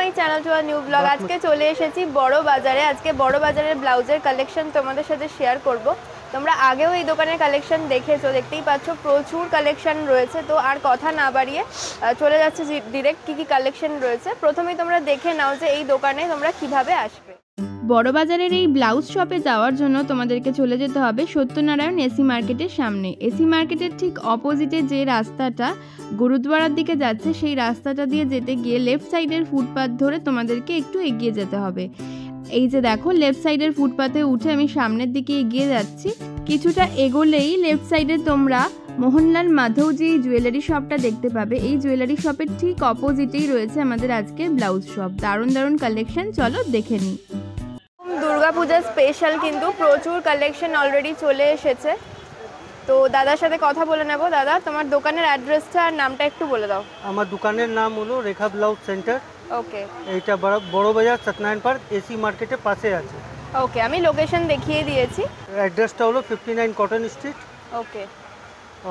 My channel to a new blog. আজকে চলে এসেছি বড় বাজারে। আজকে বড় বাজারের ব্লাউজের কালেকশন তোমাদের সাথে শেয়ার করব। তোমরা আগেও এই দোকানের কালেকশন দেখেছো, দেখতেই পাচ্ছ প্রচুর কালেকশন রয়েছে। তো আর কথা না বাড়িয়ে চলে যাচ্ছে ডিরেক্ট কী কী কালেকশন রয়েছে। প্রথমেই তোমরা দেখে নাও যে এই দোকানে তোমরা কিভাবে আসবে। বড় বাজারের এই ব্লাউজ শপে যাওয়ার জন্য তোমাদেরকে চলে যেতে হবে সত্যনারায়ণ এসি মার্কেটের সামনে। এসি মার্কেটের ঠিক অপোজিটে যে রাস্তাটা গুরুদ্বারার দিকে যাচ্ছে, সেই রাস্তাটা দিয়ে যেতে গিয়ে লেফট সাইডের ফুটপাথ ধরে তোমাদেরকে একটু এগিয়ে যেতে হবে। এই যে দেখো, লেফট সাইডের ফুটপাথে উঠে আমি সামনের দিকে এগিয়ে যাচ্ছি। কিছুটা এগোলেই লেফট সাইডে তোমরা মোহনলাল মাধবজি জুয়েলারি শপটা দেখতে পাবে। এই জুয়েলারি শপের ঠিক অপোজিটেই রয়েছে আমাদের আজকের ব্লাউজ শপ। দারুণ দারুণ কালেকশন, চলো দেখে নিই। দুর্গাপূজার স্পেশাল কিন্তু প্রচুর কালেকশন অলরেডি চলে এসেছে। তো দাদার সাথে কথা বলে নেব। দাদা, তোমার দোকানের অ্যাড্রেসটা আর নামটা একটু বলে দাও। আমার দোকানের নাম হলো রেখা ব্লাউজ সেন্টার। ওকে, এইটা বড় বাজার সত্যনারায়ণ পার্ক এসি মার্কেটের পাশে আছে। ওকে, আমি লোকেশন দেখিয়ে দিয়েছি। অ্যাড্রেসটা হলো 59 কটন স্ট্রিট। ওকে,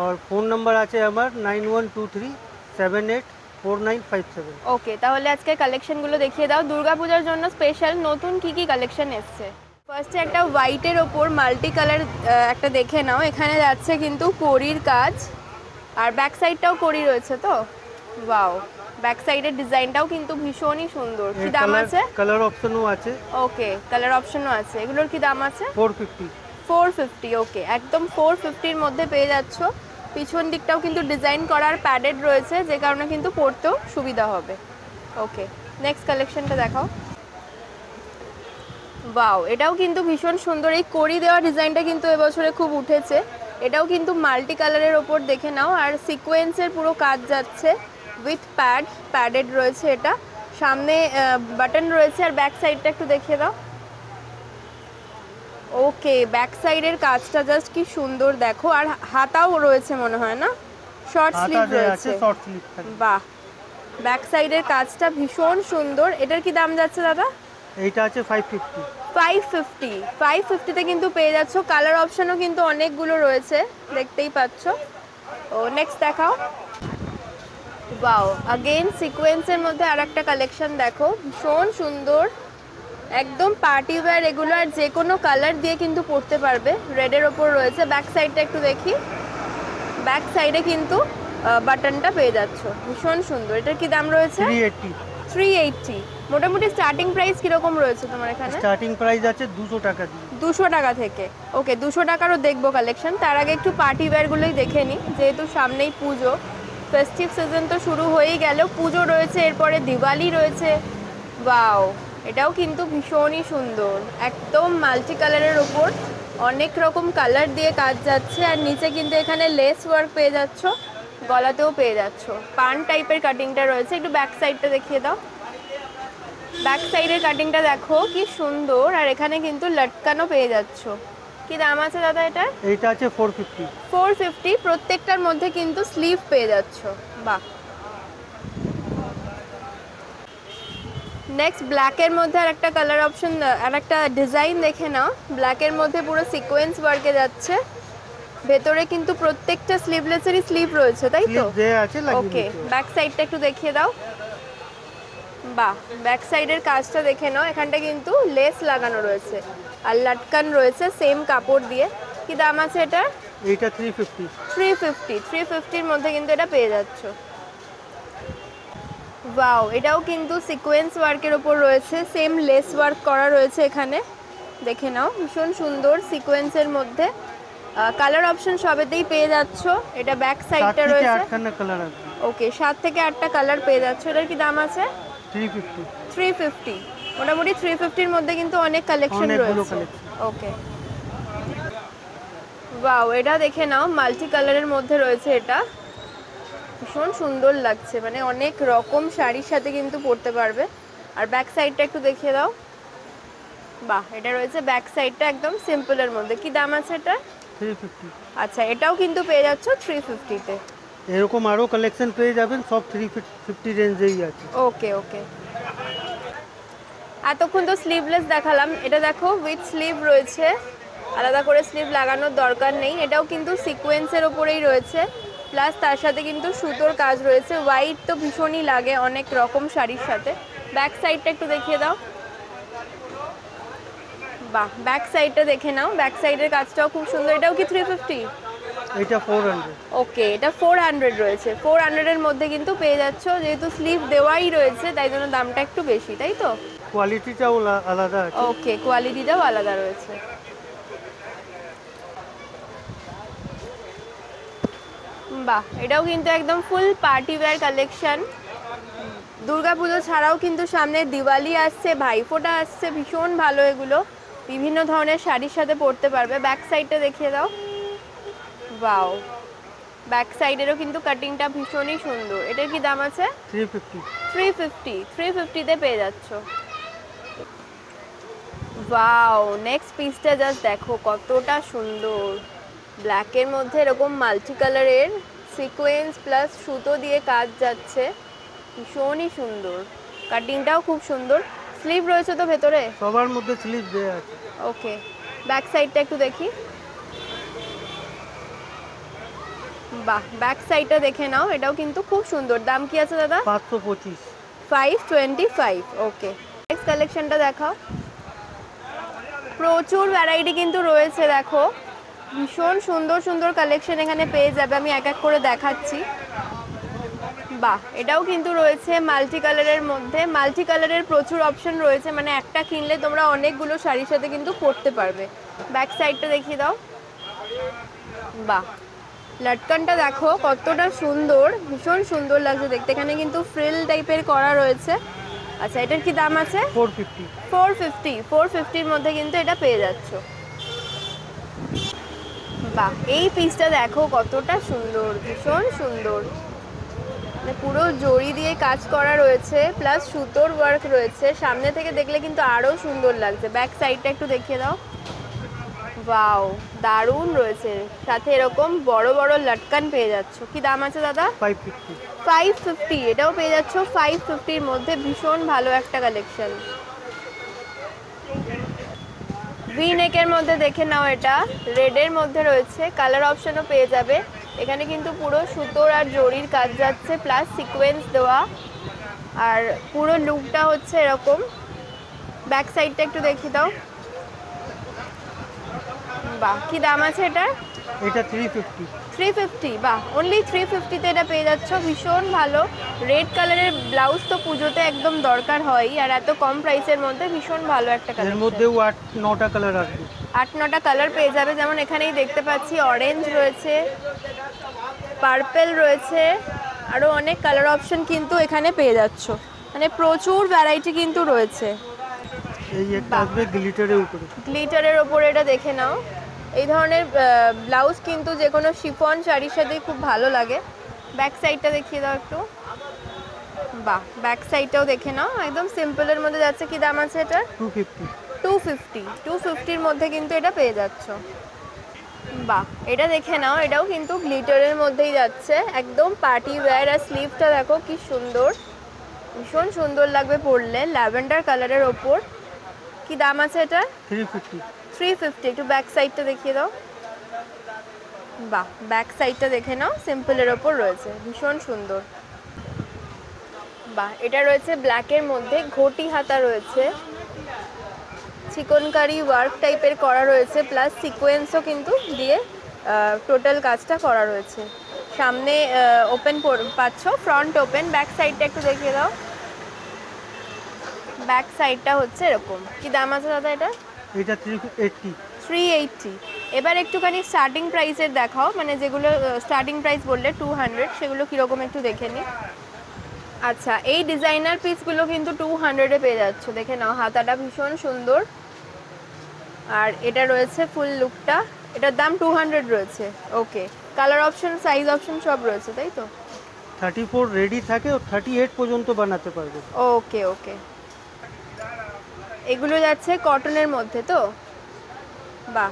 আর ফোন নাম্বার আছে আমার 9123784957। ওকে, তাহলে আজকে কালেকশনগুলো দেখিয়ে দাও। দুর্গাপূজার জন্য স্পেশাল নতুন কি কি কালেকশন এসছে। ফার্স্টে একটা হোয়াইটের ওপর মাল্টি কালার একটা দেখে নাও। এখানে যাচ্ছে কিন্তু কড়ির কাজ, আর ব্যাক সাইডটাও কড়ি রয়েছে। তো ওয়াও, ব্যাক সাইডের ডিজাইনটাও কিন্তু ভীষণই সুন্দর। কি দাম আছে? কালার অপশনও আছে। ওকে, কালার অপশনও আছে। এগুলোর কি দাম আছে? 450। ওকে, একদম 450-র মধ্যে পেয়ে যাচ্ছ। পিছন দিকটাও কিন্তু ডিজাইন করার প্যাডেড রয়েছে, যে কারণে কিন্তু পরতেও সুবিধা হবে। ওকে, নেক্সট কালেকশনটা দেখাও। ওয়াও, এটাও কিন্তু ভীষণ সুন্দর। এই কড়ি দেওয়া ডিজাইনটা কিন্তু এবছরে খুব উঠেছে। এটাও কিন্তু মাল্টি কালারের ওপর দেখে নাও, আর সিকোয়েন্সের পুরো কাজ যাচ্ছে উইথ প্যাডেড রয়েছে। এটা সামনে বাটন রয়েছে, আর ব্যাক সাইডটা একটু দেখিয়ে দাও। ওকে, ব্যাক সাইডের কাজটা জাস্ট কি সুন্দর দেখো। আর হাতাও রয়েছে মনে হয় না, শর্ট স্লিভ রয়েছে। বাহ, ব্যাক সাইডের কাজটা ভীষণ সুন্দর। এটার কি দাম যাচ্ছে দাদা? এইটা আছে 550-তে কিন্তু পেয়ে যাচ্ছ। কালার অপশনও কিন্তু অনেকগুলো রয়েছে, দেখতেই পাচ্ছ। ও নেক্সট দেখাও। ওয়াও, अगेन সিকোয়েন্সের মধ্যে আর একটা কালেকশন দেখো, ভীষণ সুন্দর, একদম পার্টি ওয়্যার এগুলো। আর যে কোনো কালার দিয়ে কিন্তু পরতে পারবে। রেডের ওপর রয়েছে। ব্যাক সাইডটা একটু দেখি। ব্যাক সাইডে কিন্তু বাটনটা পেয়ে যাচ্ছ, ভীষণ সুন্দর। এটার কি দাম রয়েছে? 380। মোটামুটি স্টার্টিং প্রাইস কিরকম রয়েছে তোমার এখানে? স্টার্টিং প্রাইস আছে 200 টাকা দিয়ে। 200 টাকা থেকে। ওকে, 200 টাকারও দেখবো কালেকশন। তার আগে একটু পার্টি ওয়্যারগুলোই দেখে নিই, যেহেতু সামনেই পুজো। ফেস্টিভ সিজন তো শুরু হয়েই গেল, পুজো রয়েছে, এরপরে দিওয়ালি রয়েছে। ওয়াও, এটাও কিন্তু ভীষণই সুন্দর, একদম মাল্টি কালারের ওপর অনেক রকম কালার দিয়ে কাজ যাচ্ছে। আর নিচে কিন্তু এখানে লেস ওয়ার্ক পেয়ে যাচ্ছ, গলাতেও পেয়ে যাচ্ছ। পান টাইপের কাটিংটা রয়েছে। একটু ব্যাক সাইডটা দেখিয়ে দাও। ব্যাক সাইডের কাটিংটা দেখো কি সুন্দর। আর এখানে কিন্তু লটকানো পেয়ে যাচ্ছ। কি দাম আছে দাদা এটার? এইটা আছে 450। প্রত্যেকটার মধ্যে কিন্তু স্লিভ পেয়ে যাচ্ছ। বাহ। নেক্সট ব্ল্যাকের মধ্যে আর একটা কালার অপশন, আর একটা ডিজাইন দেখে নাও। ব্ল্যাকের মধ্যে পুরো সিকোয়েন্স ওয়ার্কে যাচ্ছে। ভেতরে কিন্তু প্রত্যেকটা স্লিভলেসেরই স্লিভ রয়েছে, তাই তো? ওকে, ব্যাক সাইডটা একটু দেখিয়ে দাও। বাহ, ব্যাক সাইডের কাজটা দেখে নাও। এখানটা কিন্তু লেস লাগানো রয়েছে আর লটকান রয়েছে সেম কাপড় দিয়ে। কি দাম আছে এটা? এইটা 350-এর মধ্যে কিন্তু এটা পেয়ে যাচ্ছ। ওয়াও, এটাও কিন্তু সিকোয়েন্স ওয়ার্কের ওপর রয়েছে, সেম লেস ওয়ার্ক করা রয়েছে এখানে, দেখে নাও। ভীষণ সুন্দর সিকোয়েন্সের মধ্যে। কালার অপশন সবেতেই পেয়ে যাচ্ছ। এটা ব্যাক সাইডটা রয়েছে। ওকে, 7 থেকে 8টা কালার পেয়ে যাচ্ছ। এটার কি দাম আছে? 350। মোটামুটি 350-এর মধ্যে কিন্তু অনেক কালেকশন রয়েছে। ওকে, ওয়াও, এটা দেখে নাও, মাল্টি কালারের মধ্যে রয়েছে। এটা ভীষণ সুন্দর লাগছে, মানে অনেক রকম শাড়ির সাথে কিন্তু পরতে পারবে। আর ব্যাক সাইডটা একটু দেখিয়ে দাও। বাহ, এটা রয়েছে ব্যাক সাইডটা একদম সিম্পলের মধ্যে। কি দাম আছে এটা? 350। আচ্ছা, এটাও কিন্তু পেয়ে যাচ্ছ 350-তে। এরকম আরো কালেকশন পেয়ে যাবেন, সব 350 রেঞ্জেই আছে। ওকে, ওকে, এতক্ষণ তো স্লিভলেস দেখালাম। এটা দেখো, উইথ স্লিভ রয়েছে, আলাদা করে স্লিভ লাগানোর দরকার নেই। এটাও কিন্তু সিকোয়েন্সের ওপরেই রয়েছে, প্লাস তার সাথে কিন্তু সুতোর কাজ রয়েছে। হোয়াইট তো ভীষণই লাগে অনেক রকম শাড়ির সাথে। ব্যাক সাইডটা একটু দেখিয়ে দাও। বাহ, ব্যাক সাইডটা দেখে নাও, ব্যাক সাইডের কাজটাও খুব সুন্দর। এটাও কি 350? এটা 400। ওকে, এটা 400 রয়েছে। 400 এর মধ্যে কিন্তু পেয়ে যাচ্ছ, যেহেতু স্লিভ দেওয়াই রয়েছে তাই জন্য দামটা একটু বেশি, তাই তো? কোয়ালিটিটাও আলাদা আছে। ওকে, কোয়ালিটিটাও আলাদা রয়েছে। বাহ, এটাও কিন্তু একদম ফুল পার্টি ওয়্যার কালেকশন। দুর্গাপুজো ছাড়াও কিন্তু সামনে দিওয়ালি আসছে, ভাইফোঁটা আসছে, ভীষণ ভালো এগুলো। বিভিন্ন ধরনের শাড়ির সাথে পরতে পারবে। ব্যাক সাইডটা দেখিয়ে দাও। ওয়াও, ব্যাক সাইডেরও কিন্তু কাটিংটা ভীষণই সুন্দর। এটার কি দাম আছে? 350। 350 তে পেয়ে যাচ্ছ। ওয়াও, নেক্সট পিসটা জাস্ট দেখো কতটা সুন্দর। ব্ল্যাকের মধ্যে এরকম মাল্টি কালারের সিকোয়েন্স প্লাস সুতো দিয়ে কাজ যাচ্ছে, ভীষণই সুন্দর। কাটিংটাও খুব সুন্দর। স্লিভ রয়েছে তো ভেতরে? সবার মধ্যে স্লিভ দেয়া আছে। ওকে, ব্যাক সাইডটা একটু দেখি। বাহ, ব্যাক সাইডটা দেখে নাও, এটাও কিন্তু খুব সুন্দর। দাম কি আছে দাদা? 525। 525। ওকে, নেক্সট কালেকশনটা দেখাও। প্রচুর ভ্যারাইটি কিন্তু রয়েছে, দেখো ভীষণ সুন্দর সুন্দর কালেকশন এখানে পেয়ে যাবে। আমি এক এক করে দেখাচ্ছি। বাহ, এটাও কিন্তু রয়েছে মাল্টি কালারের মধ্যে। মাল্টি কালারের প্রচুর অপশন রয়েছে, মানে একটা কিনলে তোমরা অনেকগুলো শাড়ির সাথে কিন্তু পরতে পারবে। ব্যাক সাইডটা দেখিয়ে দাও। বাহ, লটকনটা দেখো কতটা সুন্দর, ভীষণ সুন্দর লাগছে দেখতে। এখানে কিন্তু ফ্রিল টাইপের করা রয়েছে। আচ্ছা, এটার কি দাম আছে? 450। 450 মধ্যে কিন্তু এটা পেয়ে যাচ্ছ। বাহ, এই পিসটা দেখো কতটা সুন্দর, ভীষণ সুন্দর। মানে পুরো জড়ি দিয়ে কাজ করা রয়েছে প্লাস সুতোর ওয়ার্ক রয়েছে। সামনে থেকে দেখলে কিন্তু আরো সুন্দর লাগছে। ব্যাক সাইডটা একটু দেখিয়ে দাও। ওয়াও, দারুণ রয়েছে। সাথে এরকম বড় বড় লটকান পেয়ে যাচ্ছ। কি দাম আছে দাদা? 550। 550। এটাও পেয়ে যাচ্ছ 550 মধ্যে। ভীষণ ভালো একটা কালেকশন। ভি নেকের মধ্যে দেখে নাও, এটা রেডের মধ্যে রয়েছে। কালার অপশনও পেয়ে যাবে। এখানে কিন্তু পুরো সুতোর আর জরির কাজ যাচ্ছে প্লাস সিকোয়েন্স দেওয়া, আর পুরো লুকটা হচ্ছে এরকম। ব্যাক সাইডটা একটু দেখিয়ে দাও। বাহ, কি দাম আছে এটা? এটা 350। 350। বাহ, অনলি 350-তে এটা পেয়ে যাচ্ছ। ভীষণ ভালো। রেড কালারের ব্লাউজ তো পুজোতে একদম দরকার হয়, আর এত কম প্রাইসের মধ্যে ভীষণ ভালো একটা এর কালেকশন। মধ্যেও 8-9টা কালার আসবে। 8-9টা কালার পেয়ে যাবে। যেমন এখানেই দেখতে পাচ্ছি অরেঞ্জ রয়েছে, পার্পেল রয়েছে, আরও অনেক কালার অপশন কিন্তু এখানে পেয়ে যাচ্ছ। মানে প্রচুর ভ্যারাইটি কিন্তু রয়েছে। এই একটা আসবে গ্লিটারের উপরে। গ্লিটারের ওপরে এটা দেখে নাও। এই ধরনের ব্লাউজ কিন্তু যে কোনো শিফন শাড়ির সাথেই খুব ভালো লাগে। ব্যাক সাইডটা দেখিয়ে দাও একটু। বাহ, ব্যাক সাইডটাও দেখে নাও, একদম সিম্পলের মধ্যে যাচ্ছে। কি দাম আছে এটা? 250। 250-250-র মধ্যে কিন্তু এটা পেয়ে যাচ্ছ। বাহ, এটা দেখে নাও, এটাও কিন্তু গ্লিটারের মধ্যেই যাচ্ছে, একদম পার্টি ওয়্যার। আর স্লিভটা দেখো কি সুন্দর, ভীষণ সুন্দর লাগবে পরলে। ল্যাভেন্ডার কালারের ওপর। কি দাম আছে এটা? 350। 350। একটু ব্যাক সাইডটা দেখিয়ে দাও। বাহ, ব্যাক সাইডটা দেখে নাও, সিম্পলের ওপর রয়েছে, ভীষণ সুন্দর। বাহ, এটা রয়েছে ব্ল্যাকের মধ্যে, ঘটি হাতা রয়েছে, চিকনকারি ওয়ার্ক টাইপের করা রয়েছে প্লাস সিকোয়েন্সও কিন্তু দিয়ে টোটাল কাজটা করা রয়েছে। সামনে ওপেন পাচ্ছ, ফ্রন্ট ওপেন। ব্যাক সাইডটা একটু দেখিয়ে দাও। ব্যাক সাইডটা হচ্ছে এরকম। কি দাম আছে দাদা এটা? এটা 380। 380। এবার একটুখানি স্টার্টিং প্রাইসের দেখাও, মানে যেগুলো স্টার্টিং প্রাইস বললে 200, সেগুলো কীরকম একটু দেখে নিই। আচ্ছা, এই ডিজাইনার পিসগুলো কিন্তু 200-এ পেয়ে যাচ্ছ। দেখে নাও, হাতাটা ভীষণ সুন্দর। আর এটা রয়েছে ফুল লুকটা, এটার দাম 200 রয়েছে। ওকে, কালার অপশন, সাইজ অপশন সব রয়েছে, তাই তো? 34 রেডি থাকে, ও 38 পর্যন্ত বানাতে পারবে। ওকে ওকে, এগুলো যাচ্ছে কটনের মধ্যে তো? বাহ,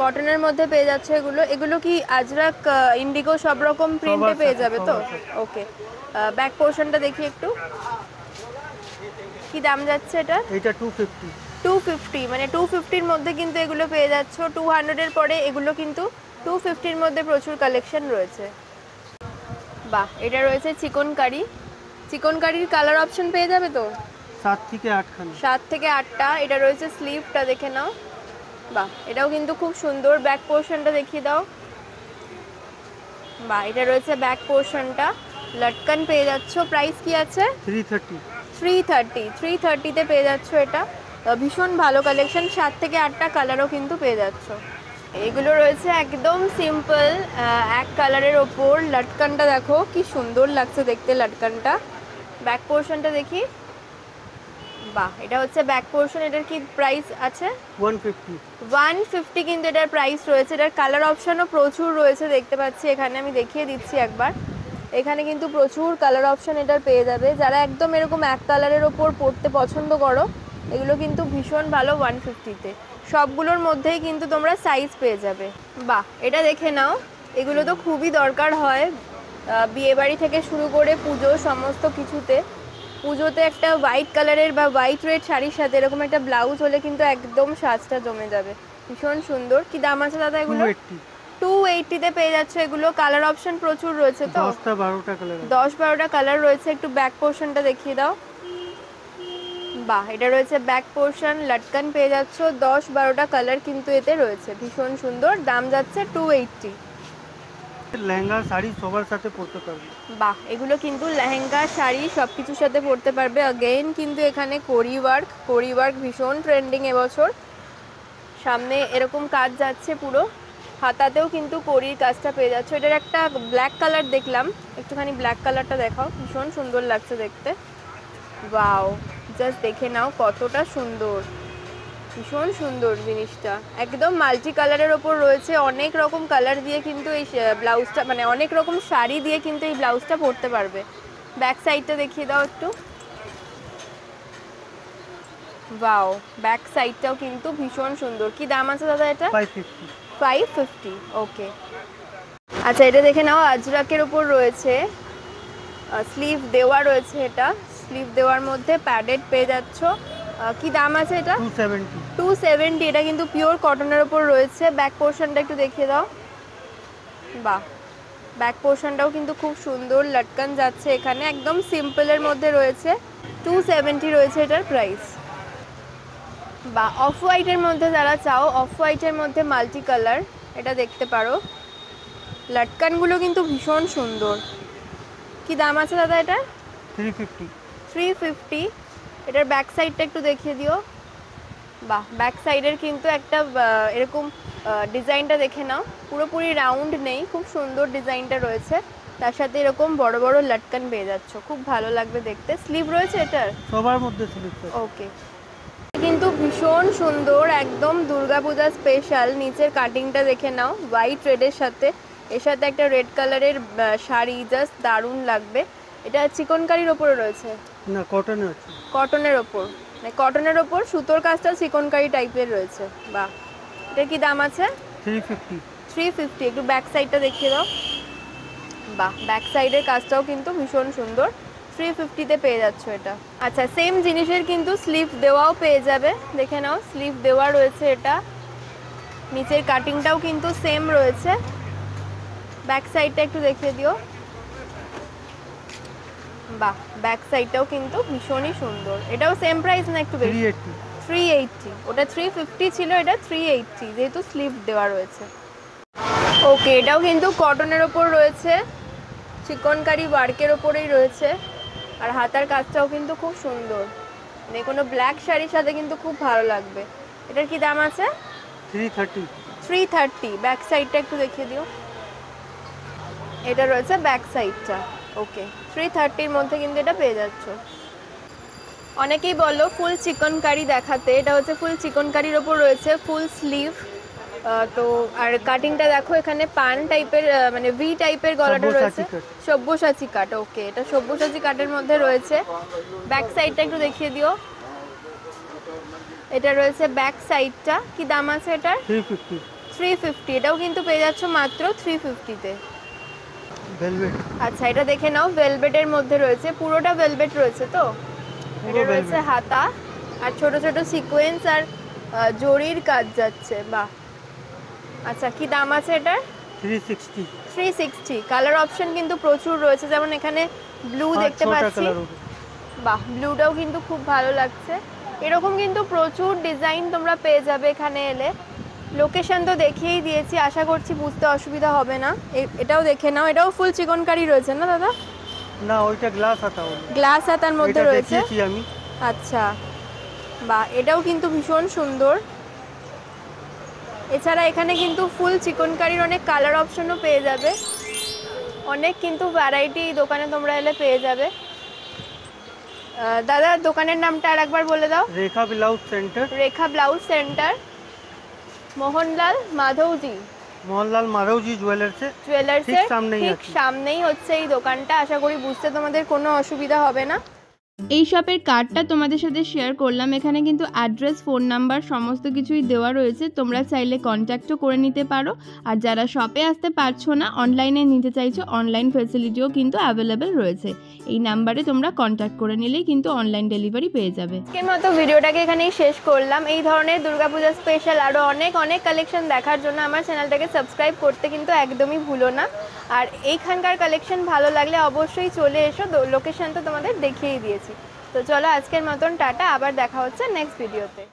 কটনের মধ্যে পেয়ে যাচ্ছে এগুলো। এগুলো কি আজরাক, ইন্ডিগো সব রকম প্রিন্টে পেয়ে যাবে তো? ওকে, ব্যাক পোর্শনটা দেখি একটু। কি দাম যাচ্ছে এটা? এটা 250। 250, মানে 250-র মধ্যে কিন্তু এগুলো পেয়ে যাচ্ছ। 200-এর পরে এগুলো কিন্তু 250-র মধ্যে প্রচুর কালেকশন রয়েছে। বাহ, এটা রয়েছে চিকনকারি। চিকনকারির কালার অপশন পেয়ে যাবে তো? 7 থেকে 8 খানি। 7 থেকে 8টা। এটা রয়েছে স্লিভটা, দেখে নাও। বাহ, এটাও কিন্তু খুব সুন্দর। ব্যাক পোর্শনটা দেখিয়ে দাও। বাহ, এটা রয়েছে ব্যাক পোর্শনটা। লটকন পেয়ে যাচ্ছ। প্রাইস কি আছে? 330। 330 তে পেয়ে যাচ্ছ এটা। ভীষণ ভালো কালেকশন। 7 থেকে 8টা কালারও কিন্তু পেয়ে যাচ্ছ। এগুলো রয়েছে একদম সিম্পল এক কালারের ওপর। লটকনটা দেখো কি সুন্দর লাগছে দেখতে লটকনটা। ব্যাক পোর্শনটা দেখি। বাহ, এটা হচ্ছে ব্যাক পোর্শন। এটার কি প্রাইস আছে? 150। 150 কিন্তু এটার প্রাইস রয়েছে। এটার কালার অপশনও প্রচুর রয়েছে দেখতে পাচ্ছি এখানে। আমি দেখিয়ে দিচ্ছি একবার। এখানে কিন্তু প্রচুর কালার অপশন এটার পেয়ে যাবে। যারা একদম এরকম এক কালারের ওপর পরতে পছন্দ করো, এগুলো কিন্তু ভীষণ ভালো 150-তে। সবগুলোর মধ্যেই কিন্তু তোমরা সাইজ পেয়ে যাবে। বাহ, এটা দেখে নাও। এগুলো তো খুবই দরকার হয় বিয়েবাড়ি থেকে শুরু করে পুজো সমস্ত কিছুতে। পুজোতে একটা হোয়াইট কালারের বা হোয়াইট রেড শাড়ির সাথে এরকম একটা ব্লাউজ হলে কিন্তু একদম সাজটা জমে যাবে। ভীষণ সুন্দর। কি দাম আছে দাদা এগুলো? 280। 280-তে পেয়ে যাচ্ছে এগুলো। কালার অপশন প্রচুর রয়েছে তো? 10-12টা কালার। 10-12টা কালার রয়েছে। একটু ব্যাক পোর্শনটা দেখিয়ে দাও। বাহ, এটা রয়েছে ব্যাক পোর্শন। লটকন পেয়ে যাচ্ছ। 10-12টা কালার কিন্তু এতে রয়েছে। ভীষণ সুন্দর। দাম যাচ্ছে 280। লেহেঙ্গা শাড়ি সবার সাথে পরতে পারবে। বাহ, এগুলো কিন্তু লেহেঙ্গা শাড়ি সব কিছুর সাথে পরতে পারবে। অগেইন কিন্তু এখানে কড়ি ওয়ার্ক ভীষণ ট্রেন্ডিং এবছর। সামনে এরকম কাজ যাচ্ছে পুরো। হাতাতেও কিন্তু কড়ির কাজটা পেয়ে যাচ্ছে। এটার একটা ব্ল্যাক কালার দেখলাম, একটুখানি ব্ল্যাক কালারটা দেখাও। ভীষণ সুন্দর লাগছে দেখতে। ওয়াও, জাস্ট দেখে নাও কতটা সুন্দর। ভীষণ সুন্দর জিনিসটা। একদম মাল্টি কালারের ওপর রয়েছে। অনেক রকম কালার দিয়ে কিন্তু এই ব্লাউজটা, মানে অনেক রকম শাড়ি দিয়ে কিন্তু এই ব্লাউজটা পরতে পারবে। ব্যাক সাইডটা দেখিয়ে দাও একটু। ওয়াও, ব্যাক সাইডটাও কিন্তু ভীষণ সুন্দর। কি দাম আছে দাদা এটা? 550। 550। ওকে, আচ্ছা এটা দেখে নাও। আজরাকের ওপর রয়েছে, স্লিভ দেওয়া রয়েছে। এটা স্লিভ দেওয়ার মধ্যে প্যাডেড পেয়ে যাচ্ছ। কি দাম আছে এটা? 270। 270। এটা কিন্তু পিওর কটনের ওপর রয়েছে। ব্যাক পোর্শনটা একটু দেখিয়ে দাও। বাহ, ব্যাক পোর্শনটাও কিন্তু খুব সুন্দর। লটকন যাচ্ছে এখানে। একদম সিম্পলের মধ্যে রয়েছে। 270 রয়েছে এটার প্রাইস। বা অফ হোয়াইটের মধ্যে যারা চাও, অফ হোয়াইটের মধ্যে মাল্টি কালার, এটা দেখতে পারো। লটকনগুলো কিন্তু ভীষণ সুন্দর। কি দাম আছে দাদা এটা? 350। 350। এটার ব্যাক সাইডটা একটু দেখিয়ে দিও। বাহ, ব্যাক সাইডের কিন্তু একটা এরকম ডিজাইনটা দেখে নাও। পুরোপুরি রাউন্ড নেই, খুব সুন্দর ডিজাইনটা রয়েছে। তার সাথে এরকম বড় বড় লটকন পেয়ে যাচ্ছ। খুব ভালো লাগবে দেখতে। স্লিভ রয়েছে এটার? সবার মধ্যে স্লিপ। ওকে, কিন্তু ভীষণ সুন্দর। একদম দুর্গাপূজা স্পেশাল। নিচের কাটিংটা দেখে নাও, হোয়াইট রেডের সাথে। এর সাথে একটা রেড কালারের শাড়ি, জাস্ট দারুণ লাগবে। এটা চিকনকারির ওপরে রয়েছে না, কটনে আছে। কটনের ওপর, মানে কটনের ওপর সুতোর কাজটা চিকনকারি টাইপের রয়েছে। বাহ, এটা কি দাম আছে? 350। 350। একটু ব্যাক সাইডটা দেখিয়ে দাও। বাহ, ব্যাক সাইডের কাজটাও কিন্তু ভীষণ সুন্দর। 350-তে পেয়ে যাচ্ছ এটা। আচ্ছা, সেম জিনিসের কিন্তু স্লিভ দেওয়াও পেয়ে যাবে। দেখে নাও, স্লিভ দেওয়া রয়েছে এটা। নিচের কাটিংটাও কিন্তু সেম রয়েছে। ব্যাক সাইডটা একটু দেখিয়ে দিও। বাহ, ব্যাক সাইডটাও কিন্তু ভীষণই সুন্দর। এটাও সেম প্রাইস না একটু বেশি? 380। 380। ওটা 350 ছিল, এটা 380 যেহেতু স্লিভ দেওয়া রয়েছে। ওকে, এটাও কিন্তু কটনের ওপর রয়েছে। চিকনকারি ওয়ার্কের ওপরেই রয়েছে। আর হাতার কাজটাও কিন্তু খুব সুন্দর। মানে কোনো ব্ল্যাক শাড়ির সাথে কিন্তু খুব ভালো লাগবে। এটার কি দাম আছে? 330। 330। ব্যাক সাইডটা একটু দেখিয়ে দিও। এটা রয়েছে ব্যাক সাইডটা। ওকে, 330-র মধ্যে কিন্তু এটা পেয়ে যাচ্ছ। অনেকেই বলো ফুল চিকনকারি দেখাতে। এটা হচ্ছে ফুল চিকনকারির ওপর রয়েছে, ফুল স্লিভ। তো আর কাটিংটা দেখো, এখানে পান টাইপের, মানে ভি টাইপের গলাটা রয়েছে। সব্যসাচী কাট। ওকে, এটা সব্যসাচী কাটের মধ্যে রয়েছে। ব্যাক সাইডটা একটু দেখিয়ে দিও। এটা রয়েছে ব্যাক সাইডটা। কি দাম আছে এটার? 350। 350। এটাও কিন্তু পেয়ে যাচ্ছ মাত্র 350-তে। ভেলভেট। আচ্ছা, এটা দেখে নাও। ভেলভেটের মধ্যে রয়েছে, পুরোটা ভেলভেট রয়েছে তো? এটা রয়েছে হাতা, আর ছোট ছোট সিকোয়েন্স আর জরির কাজ যাচ্ছে। বাহ, আচ্ছা কি দাম আছে এটার? 360। 360। কালার অপশন কিন্তু প্রচুর রয়েছে, যেমন এখানে ব্লু 5 দেখতে 6টা পাচ্ছি। কালার হবে। বাহ, ব্লুটাও কিন্তু খুব ভালো লাগছে। এরকম কিন্তু প্রচুর ডিজাইন তোমরা পেয়ে যাবে এখানে এলে। লোকেশন তো দেখিয়েই দিয়েছি, আশা করছি বুঝতে অসুবিধা হবে না। এটাও দেখে নাও, এটাও ফুল চিকনকারি রয়েছে না দাদা? না, ওইটা গ্লাস হাতা হবে। গ্লাস হাতার মধ্যে এটা রয়েছে। দেখিয়েছি আমি। আচ্ছা, বাহ, এটাও কিন্তু ভীষণ সুন্দর। এছাড়া এখানে কিন্তু ফুল চিকনকারির অনেক কালার অপশনও পেয়ে যাবে। অনেক কিন্তু ভ্যারাইটি এই দোকানে তোমরা এলে পেয়ে যাবে। দাদা, দোকানের নামটা আর একবার বলে দাও। রেখা ব্লাউজ সেন্টার। রেখা ব্লাউজ সেন্টার, মোহনলাল মাধবজি মোহনলাল মাধবজি জুয়েলার্সের ঠিক সামনেই হচ্ছে এই দোকানটা। আশা করি বুঝতে তোমাদের কোনো অসুবিধা হবে না। এই শপের কার্ডটা তোমাদের সাথে শেয়ার করলাম। এখানে কিন্তু অ্যাড্রেস, ফোন নাম্বার সমস্ত কিছুই দেওয়া রয়েছে। তোমরা চাইলে কন্ট্যাক্টও করে নিতে পারো। আর যারা শপে আসতে পারছো না, অনলাইনে নিতে চাইছো, অনলাইন ফেসিলিটিও কিন্তু অ্যাভেলেবেল রয়েছে। এই নাম্বারে তোমরা কন্ট্যাক্ট করে নিলেই কিন্তু অনলাইন ডেলিভারি পেয়ে যাবে। আজকের মতো ভিডিওটাকে এখানেই শেষ করলাম। এই ধরনের দুর্গাপূজা স্পেশাল আরও অনেক অনেক কালেকশন দেখার জন্য আমার চ্যানেলটাকে সাবস্ক্রাইব করতে কিন্তু একদমই ভুলো না। আর এইখানকার কালেকশন ভালো লাগলে অবশ্যই চলে এসো। লোকেশন তো তোমাদের দেখিয়েই দিয়েছি। তো চলো, আজকের মতন টাটা, আবার দেখা হচ্ছে নেক্সট ভিডিওতে।